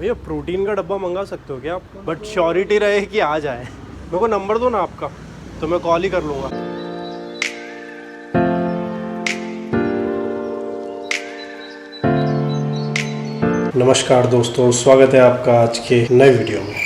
भैया प्रोटीन का डब्बा मंगा सकते हो क्या आप? बट श्योरिटी रहे कि आ जाए। मेरे को नंबर दो ना आपका, तो मैं कॉल ही कर लूँगा। नमस्कार दोस्तों, स्वागत है आपका आज के नए वीडियो में,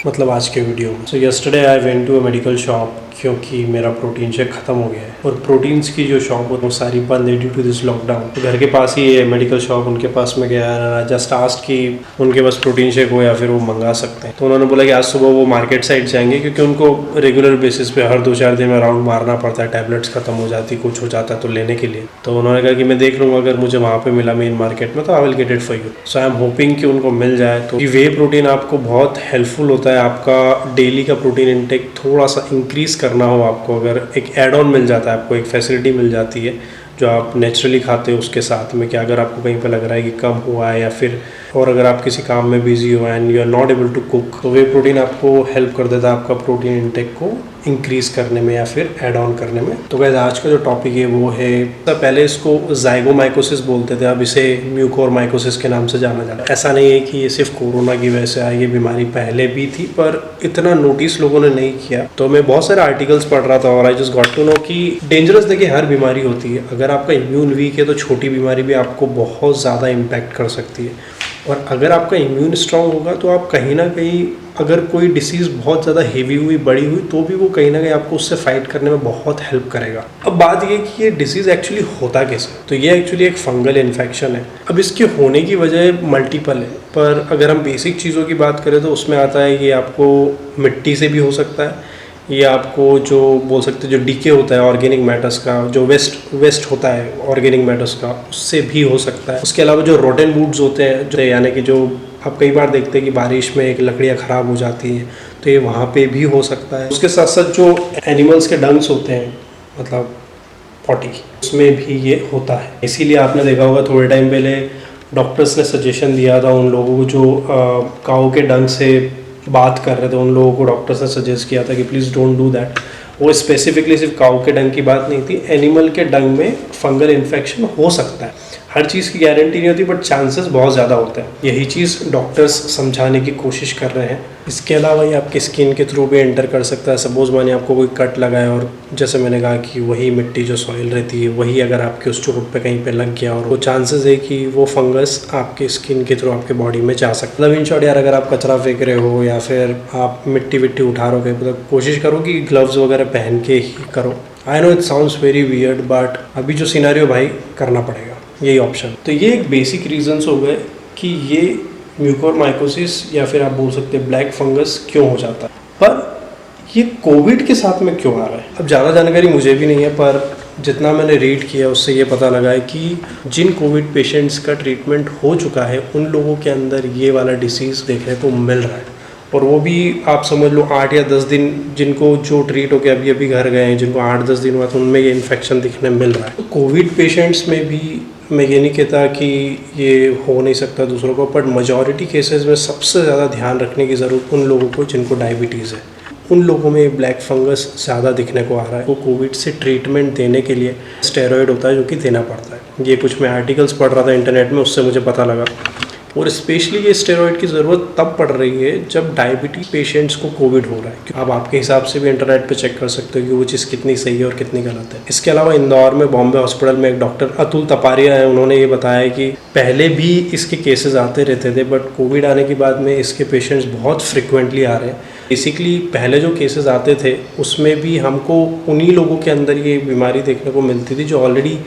मतलब आज के वीडियो में। So yesterday I went to a medical shop क्योंकि मेरा प्रोटीन शेक ख़त्म हो गया है और प्रोटीन्स की जो शॉप है वो सारी बंद है ड्यू टू दिस लॉकडाउन। तो घर के पास ही है मेडिकल शॉप, उनके पास में गया, जस्ट आस्क्ड कि उनके पास प्रोटीन शेक हो या फिर वो मंगा सकते हैं। तो उन्होंने बोला कि आज सुबह वो मार्केट साइड जाएंगे क्योंकि उनको रेगुलर बेसिस पे हर 2-4 दिन में राउंड मारना पड़ता है, टैबलेट्स खत्म हो जाती, कुछ हो जाता है तो लेने के लिए। तो उन्होंने कहा कि मैं देख लूँगा, अगर मुझे वहाँ पे मिला मेन मार्केट में तो I will get it for you. So I am hoping कि उनको मिल जाए। तो वे प्रोटीन आपको बहुत हेल्पफुल होता है, आपका डेली का प्रोटीन इंटेक थोड़ा सा इंक्रीज करना हो आपको, अगर एक एड ऑन मिल जाता है, आपको एक फैसिलिटी मिल जाती है जो आप नेचुरली खाते हो उसके साथ में, कि अगर आपको कहीं पे लग रहा है कि कम हुआ है या फिर और अगर आप किसी काम में बिजी हो and you are not able to cook, तो वे प्रोटीन आपको हेल्प कर देता है आपका प्रोटीन इंटेक को इंक्रीज करने में या फिर ऐड ऑन करने में। तो गाइस आज का जो टॉपिक है वो है, पहले इसको ज़ाइगोमाइकोसिस बोलते थे, अब इसे म्यूकोरमाइकोसिस के नाम से जाना जाता है। ऐसा नहीं है कि ये सिर्फ कोरोना की वजह से आई, ये बीमारी पहले भी थी पर इतना नोटिस लोगों ने नहीं किया। तो मैं बहुत सारे आर्टिकल्स पढ़ रहा था और I just got to know कि डेंजरस, देखिए हर बीमारी होती है, अगर आपका इम्यून वीक है तो छोटी बीमारी भी आपको बहुत ज़्यादा इम्पैक्ट कर सकती है, और अगर आपका इम्यून स्ट्रांग होगा तो आप कहीं ना कहीं, अगर कोई डिसीज़ बहुत ज़्यादा हेवी हुई, बड़ी हुई, तो भी वो कहीं ना कहीं आपको उससे फाइट करने में बहुत हेल्प करेगा। अब बात ये कि ये डिसीज़ एक्चुअली होता कैसे, तो ये एक्चुअली एक फंगल इन्फेक्शन है। अब इसके होने की वजह मल्टीपल है, पर अगर हम बेसिक चीज़ों की बात करें तो उसमें आता है कि आपको मिट्टी से भी हो सकता है, ये आपको जो बोल सकते हैं जो डीके होता है ऑर्गेनिक मैटर्स का, जो वेस्ट होता है ऑर्गेनिक मैटर्स का, उससे भी हो सकता है। उसके अलावा जो रोटेन वुड्स होते हैं, जो यानी कि जो आप कई बार देखते हैं कि बारिश में एक लकड़ियाँ ख़राब हो जाती हैं, तो ये वहाँ पे भी हो सकता है। उसके साथ साथ जो एनिमल्स के डंग्स होते हैं, मतलब पॉटी, उसमें भी ये होता है। इसीलिए आपने देखा होगा थोड़े टाइम पहले डॉक्टर्स ने सजेशन दिया था उन लोगों को जो काऊ के डंग से बात कर रहे थे, उन लोगों को डॉक्टर्स ने सजेस्ट किया था कि प्लीज़ डोंट डू दैट। वो स्पेसिफिकली सिर्फ काऊ के डंग की बात नहीं थी, एनिमल के डंग में फंगल इन्फेक्शन हो सकता है। हर चीज़ की गारंटी नहीं होती बट चांसेस बहुत ज़्यादा होते हैं, यही चीज़ डॉक्टर्स समझाने की कोशिश कर रहे हैं। इसके अलावा ये आपकी स्किन के थ्रू भी एंटर कर सकता है। सपोज मानिए आपको कोई कट लगा है और जैसे मैंने कहा कि वही मिट्टी जो सॉइल रहती है वही अगर आपके उस चोट पे कहीं पे लग गया, और वो चांसेस है कि वो फंगस आपके स्किन के थ्रू आपके बॉडी में जा सकता है। मतलब इन शॉर्ट यार, अगर आप कचरा फेंक रहे हो या फिर आप मिट्टी विट्टी उठा रहे हो, मतलब कोशिश करो कि ग्लव्स वगैरह पहन के ही करो। I know it sounds very weird but अभी जो सिनेरियो भाई करना पड़ेगा, यही ऑप्शन। तो ये एक बेसिक रीजंस हो गए कि ये म्यूकोरमाइकोसिस या फिर आप बोल सकते हैं ब्लैक फंगस क्यों हो जाता है। पर ये कोविड के साथ में क्यों आ रहा है, अब ज़्यादा जानकारी मुझे भी नहीं है, पर जितना मैंने रीड किया उससे ये पता लगा है कि जिन कोविड पेशेंट्स का ट्रीटमेंट हो चुका है उन लोगों के अंदर ये वाला डिसीज़ देखने को मिल रहा है, और वो भी आप समझ लो 8 या 10 दिन, जिनको जो ट्रीट हो के अभी अभी घर गए हैं, जिनको 8-10 दिन हुआ तो उनमें ये इन्फेक्शन दिखने मिल रहा है। तो कोविड पेशेंट्स में भी मैं ये नहीं कहता कि ये हो नहीं सकता दूसरों को, बट मेजॉरिटी केसेस में सबसे ज़्यादा ध्यान रखने की ज़रूरत उन लोगों को जिनको डायबिटीज़ है, उन लोगों में ब्लैक फंगस ज़्यादा दिखने को आ रहा है। वो कोविड से ट्रीटमेंट देने के लिए स्टेरॉयड होता है जो कि देना पड़ता है। ये कुछ मैं आर्टिकल्स पढ़ रहा था इंटरनेट में, उससे मुझे पता लगा। और स्पेशली ये स्टेरॉयड की ज़रूरत तब पड़ रही है जब डायबिटीज पेशेंट्स को कोविड हो रहा है। आप आपके हिसाब से भी इंटरनेट पे चेक कर सकते हो कि वो चीज़ कितनी सही है और कितनी गलत है। इसके अलावा इंदौर में बॉम्बे हॉस्पिटल में एक डॉक्टर अतुल तपारिया है, उन्होंने ये बताया कि पहले भी इसके केसेस आते रहते थे बट कोविड आने के बाद में इसके पेशेंट्स बहुत फ्रिक्वेंटली आ रहे हैं। बेसिकली पहले जो केसेस आते थे उसमें भी हमको उन्हीं लोगों के अंदर ये बीमारी देखने को मिलती थी जो ऑलरेडी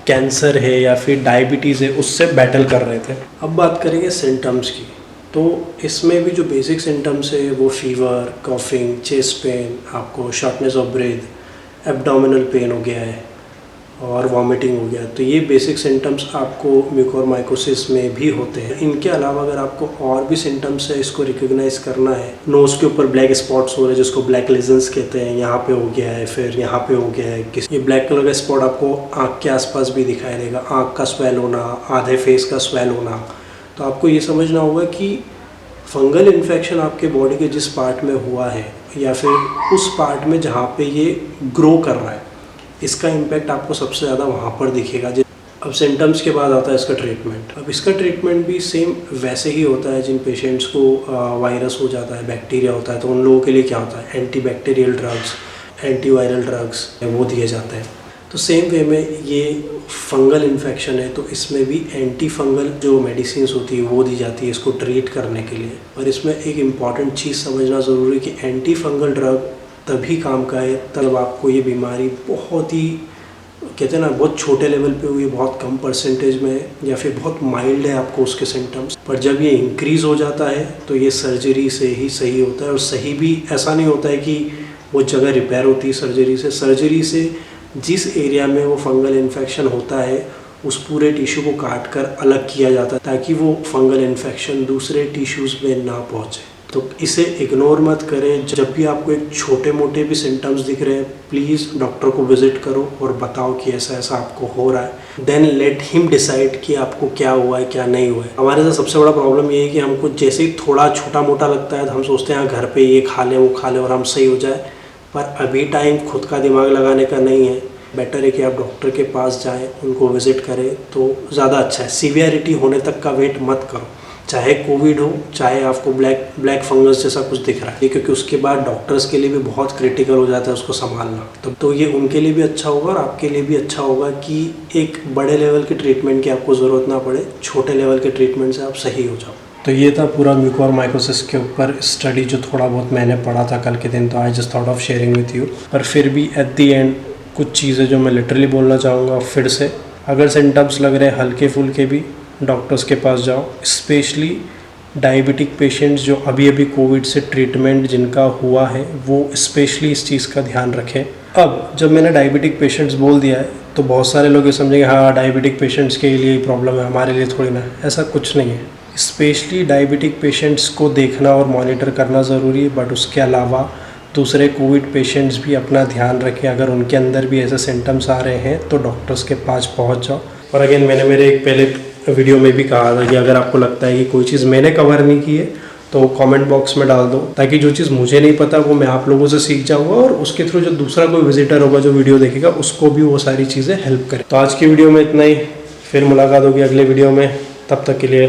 कैंसर है या फिर डायबिटीज़ है उससे बैटल कर रहे थे। अब बात करेंगे सिम्टम्स की, तो इसमें भी जो बेसिक सिम्टम्स है वो फीवर, कॉफिंग, चेस्ट पेन, आपको shortness of breath, abdominal pain हो गया है और वॉमिटिंग हो गया। तो ये बेसिक सिम्टम्स आपको म्यूकोरमाइकोसिस में भी होते हैं। इनके अलावा अगर आपको और भी सिम्टम्स है, इसको रिकॉग्नाइज करना है, नोज़ के ऊपर ब्लैक स्पॉट्स हो रहे हैं जिसको ब्लैक लेजन्स कहते हैं, यहाँ पे हो गया है, फिर यहाँ पे हो गया है, ये ब्लैक कलर का स्पॉट आपको आँख के आसपास भी दिखाई देगा, आँख का स्वेल होना, आधे फेस का स्वेल होना, तो आपको ये समझना होगा कि फंगल इन्फेक्शन आपके बॉडी के जिस पार्ट में हुआ है या फिर उस पार्ट में जहाँ पे ये ग्रो कर रहा है, इसका इम्पैक्ट आपको सबसे ज़्यादा वहाँ पर दिखेगा। अब सिम्टम्स के बाद आता है इसका ट्रीटमेंट। अब इसका ट्रीटमेंट भी सेम वैसे ही होता है जिन पेशेंट्स को वायरस हो जाता है, बैक्टीरिया होता है, तो उन लोगों के लिए क्या होता है, एंटीबैक्टीरियल ड्रग्स, एंटीवायरल ड्रग्स वो दिए जाते हैं। तो सेम वे में ये फंगल इन्फेक्शन है तो इसमें भी एंटी फंगल जो मेडिसिन होती है वो दी जाती है इसको ट्रीट करने के लिए। और इसमें एक इम्पॉर्टेंट चीज़ समझना ज़रूरी है कि एंटी फंगल ड्रग तभी काम का है तब आपको ये बीमारी बहुत ही, कहते हैं ना, बहुत छोटे लेवल पे हुई, बहुत कम परसेंटेज में है या फिर बहुत माइल्ड है आपको उसके सिम्टम्स, पर जब ये इंक्रीज़ हो जाता है तो ये सर्जरी से ही सही होता है। और सही भी ऐसा नहीं होता है कि वो जगह रिपेयर होती है सर्जरी से जिस एरिया में वो फंगल इन्फेक्शन होता है उस पूरे टिश्यू को काट कर अलग किया जाता है ताकि वो फंगल इन्फेक्शन दूसरे टिश्यूज़ में ना पहुँचे। तो इसे इग्नोर मत करें। जब भी आपको एक छोटे मोटे भी सिम्टम्स दिख रहे हैं प्लीज़ डॉक्टर को विजिट करो और बताओ कि ऐसा ऐसा आपको हो रहा है। देन लेट हिम डिसाइड कि आपको क्या हुआ है क्या नहीं हुआ है। हमारे साथ सबसे बड़ा प्रॉब्लम ये है कि हमको जैसे ही थोड़ा छोटा मोटा लगता है तो हम सोचते हैं घर पे ये खा लें वो खा लें और हम सही हो जाए, पर अभी टाइम खुद का दिमाग लगाने का नहीं है। बेटर है कि आप डॉक्टर के पास जाएं, उनको विज़िट करें तो ज़्यादा अच्छा है। सीवियरिटी होने तक का वेट मत करो, चाहे कोविड हो चाहे आपको ब्लैक फंगस जैसा कुछ दिख रहा है, क्योंकि उसके बाद डॉक्टर्स के लिए भी बहुत क्रिटिकल हो जाता है उसको संभालना। तो ये उनके लिए भी अच्छा होगा और आपके लिए भी अच्छा होगा कि एक बड़े लेवल के ट्रीटमेंट की आपको ज़रूरत ना पड़े, छोटे लेवल के ट्रीटमेंट से आप सही हो जाओ। तो ये था पूरा म्यूकोरमाइकोसिस के ऊपर स्टडी जो थोड़ा बहुत मैंने पढ़ा था कल के दिन, तो I just thought of sharing with you. पर फिर भी एट दी एंड कुछ चीज़ें जो मैं लिटरली बोलना चाहूँगा फिर से, अगर सिम्टम्स लग रहे हैं हल्के फुल्के भी डॉक्टर्स के पास जाओ। स्पेशली डायबिटिक पेशेंट्स जो अभी अभी कोविड से ट्रीटमेंट जिनका हुआ है वो स्पेशली इस चीज़ का ध्यान रखें। अब जब मैंने डायबिटिक पेशेंट्स बोल दिया है तो बहुत सारे लोग ये समझेंगे हाँ डायबिटिक पेशेंट्स के लिए ही प्रॉब्लम है, हमारे लिए थोड़ी ना। ऐसा कुछ नहीं है। स्पेशली डायबिटिक पेशेंट्स को देखना और मॉनिटर करना ज़रूरी है, बट उसके अलावा दूसरे कोविड पेशेंट्स भी अपना ध्यान रखें। अगर उनके अंदर भी ऐसे सिम्टम्स आ रहे हैं तो डॉक्टर्स के पास पहुंच जाओ। और अगेन मैंने मेरे एक पहले वीडियो में भी कहा था कि अगर आपको लगता है कि कोई चीज़ मैंने कवर नहीं की है तो कमेंट बॉक्स में डाल दो, ताकि जो चीज़ मुझे नहीं पता वो मैं आप लोगों से सीख जाऊँगा और उसके थ्रू जो दूसरा कोई विजिटर होगा जो वीडियो देखेगा उसको भी वो सारी चीज़ें हेल्प करें। तो आज की वीडियो में इतना ही, फिर मुलाकात होगी अगले वीडियो में। तब तक के लिए